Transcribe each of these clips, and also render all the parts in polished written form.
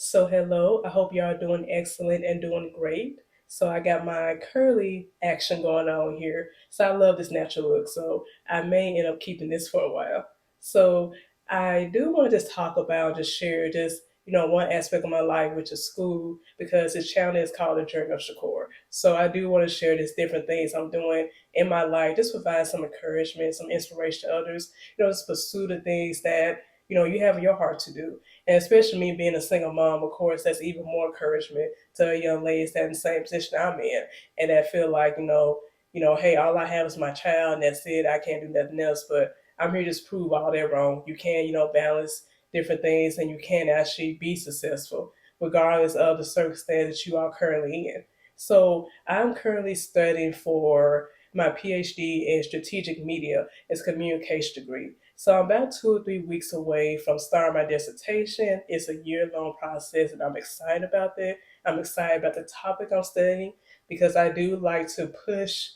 So hello, I hope y'all doing excellent and doing great. So I got my curly action going on here. So I love this natural look. So I may end up keeping this for a while. So I do want to just talk about, just share just, one aspect of my life, which is school, because this channel is called The Journey of Shakur. So I do want to share just different things I'm doing in my life, just provide some encouragement, some inspiration to others, just pursue the things that, you have in your heart to do. And especially me being a single mom, of course, that's even more encouragement to young ladies that in the same position I'm in and that feel like, hey, all I have is my child and that's it. I can't do nothing else. But I'm here to just prove all that wrong. You can, balance different things and you can actually be successful regardless of the circumstance that you are currently in. So I'm currently studying for my PhD in strategic media as communication degree. So I'm about 2 or 3 weeks away from starting my dissertation. It's a year-long process, and I'm excited about that. I'm excited about the topic I'm studying because I do like to push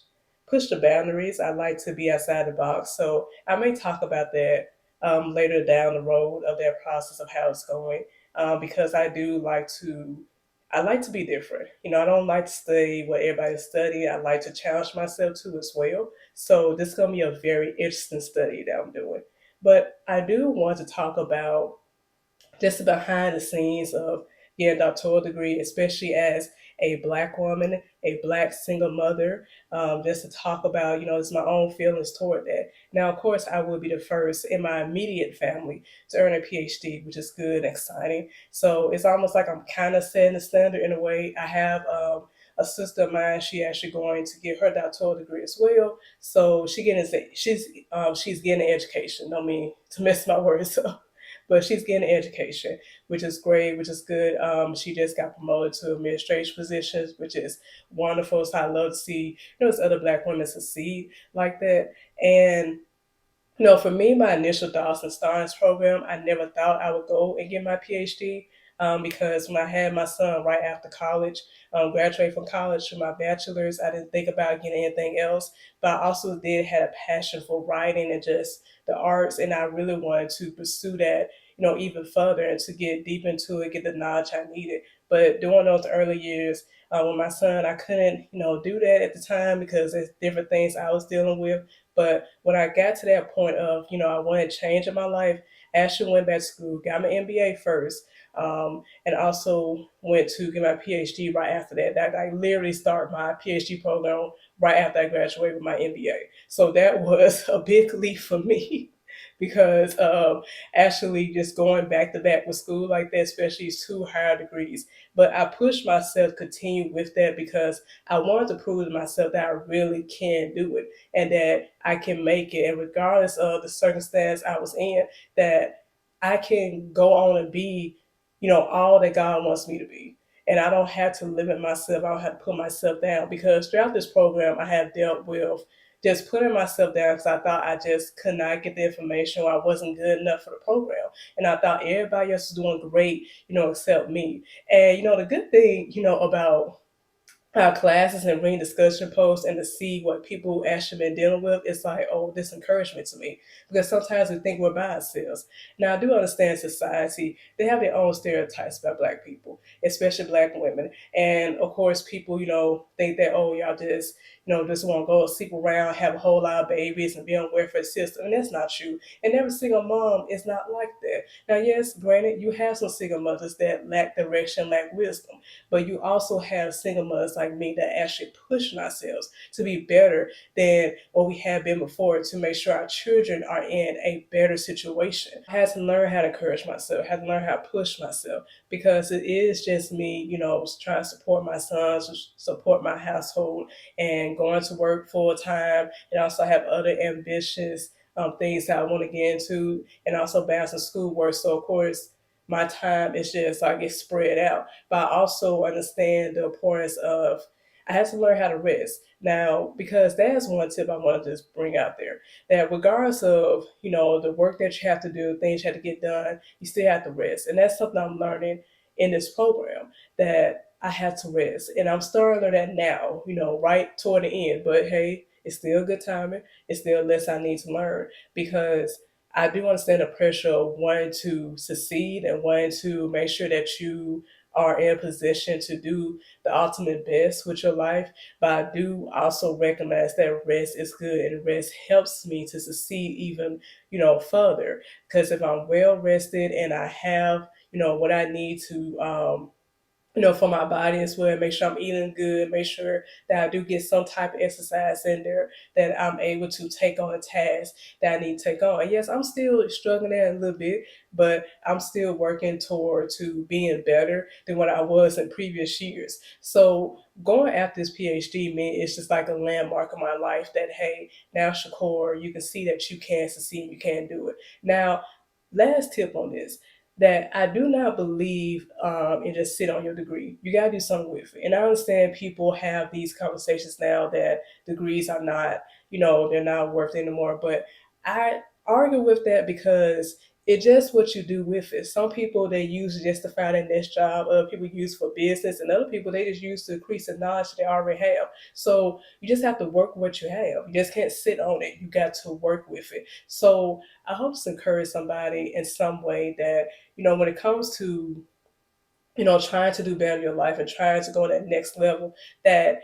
the boundaries. I like to be outside the box. So I may talk about that later down the road of that process of how it's going because I like to be different. I don't like to study what everybody's studying. I like to challenge myself too as well. So this is gonna be a very interesting study that I'm doing. But I do want to talk about just the behind the scenes of getting a doctoral degree, especially as a black woman, a black single mother, just to talk about, just my own feelings toward that. Now, of course, I will be the first in my immediate family to earn a PhD, which is good and exciting. So it's almost like I'm kind of setting the standard in a way. I have a sister of mine. She actually going to get her doctoral degree as well. So she's getting an education. Don't mean to mess my words up, but she's getting an education, which is great, which is good. She just got promoted to administration positions, which is wonderful. So I love to see there's other Black women succeed like that. And for me, my initial thoughts in starting this program, I never thought I would go and get my PhD because when I had my son right after college, graduated from college for my bachelor's, I didn't think about getting anything else. But I also did have a passion for writing and just the arts, and I really wanted to pursue that, even further and to get deep into it, get the knowledge I needed. But during those early years, with my son, I couldn't, do that at the time because there's different things I was dealing with. But when I got to that point of, I wanted change in my life, I actually went back to school, got my MBA first, and also went to get my PhD right after that. That I literally started my PhD program right after I graduated with my MBA. So that was a big leap for me because actually just going back to back with school like that, especially two higher degrees. But I pushed myself to continue with that because I wanted to prove to myself that I really can do it and that I can make it. And regardless of the circumstance I was in, that I can go on and be, all that God wants me to be. And I don't have to limit myself. I don't have to put myself down because throughout this program, I have dealt with just putting myself down because I thought I just could not get the information or I wasn't good enough for the program. And I thought everybody else was doing great, except me. And, the good thing, about our classes and reading discussion posts and to see what people actually been dealing with, it's like, oh, this encouragement to me. Because sometimes we think we're by ourselves. Now, I do understand society, they have their own stereotypes about Black people, especially Black women. And of course, people, think that, oh, y'all just want to go sleep around, have a whole lot of babies and be on welfare system. And that's not true. And every single mom is not like that. Now, yes, granted, you have some single mothers that lack direction, lack wisdom, but you also have single mothers like me that actually pushing ourselves to be better than what we have been before to make sure our children are in a better situation. I had to learn how to encourage myself, had to learn how to push myself because it is just me, trying to support my sons, support my household, and going to work full time, and also have other ambitious things that I want to get into, and also balancing schoolwork. So of course, my time is just like it's spread out. But I also understand the importance of I had to learn how to rest. Now, because that's one tip I want to just bring out there. That regardless of, the work that you have to do, things you have to get done, you still have to rest. And that's something I'm learning in this program that I have to rest. And I'm starting to learn that now, right toward the end. But hey, it's still good timing. It's still less I need to learn because I do understand the pressure of wanting to succeed and wanting to make sure that you are in a position to do the ultimate best with your life. But I do also recognize that rest is good and rest helps me to succeed even, further. Because if I'm well rested and I have, what I need to for my body as well. Make sure I'm eating good. Make sure that I do get some type of exercise in there, that I'm able to take on a task that I need to take on. And yes, I'm still struggling there a little bit, but I'm still working toward to being better than what I was in previous years. So going after this PhD, man, it's just like a landmark in my life that, hey, now Shakur, you can see that you can succeed, you can do it. Now, last tip on this, that I do not believe in just sit on your degree. You got to do something with it. And I understand people have these conversations now that degrees are not, they're not worth it anymore. But I argue with that because it's just what you do with it. Some people they use to justify their next job. Other people use for business, and other people they just use to increase the knowledge they already have. So you just have to work with what you have. You just can't sit on it. You got to work with it. So I hope to encourage somebody in some way that when it comes to, trying to do better in your life and trying to go to that next level, that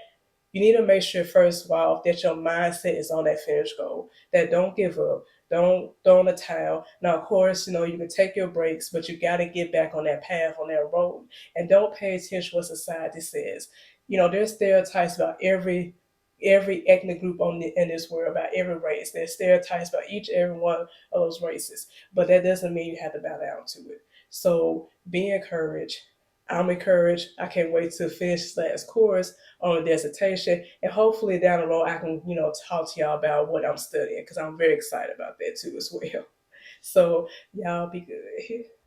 you need to make sure first of all that your mindset is on that finish goal. That don't give up. Don't throw in the towel. Now, of course, you can take your breaks, but you got to get back on that path, on that road, and don't pay attention to what society says. There's stereotypes about every ethnic group in this world, about every race. There's stereotypes about each and every one of those races, but that doesn't mean you have to bow down to it. So be encouraged. I'm encouraged. I can't wait to finish this last course on a dissertation, and hopefully down the road I can, talk to y'all about what I'm studying because I'm very excited about that too as well. So y'all be good.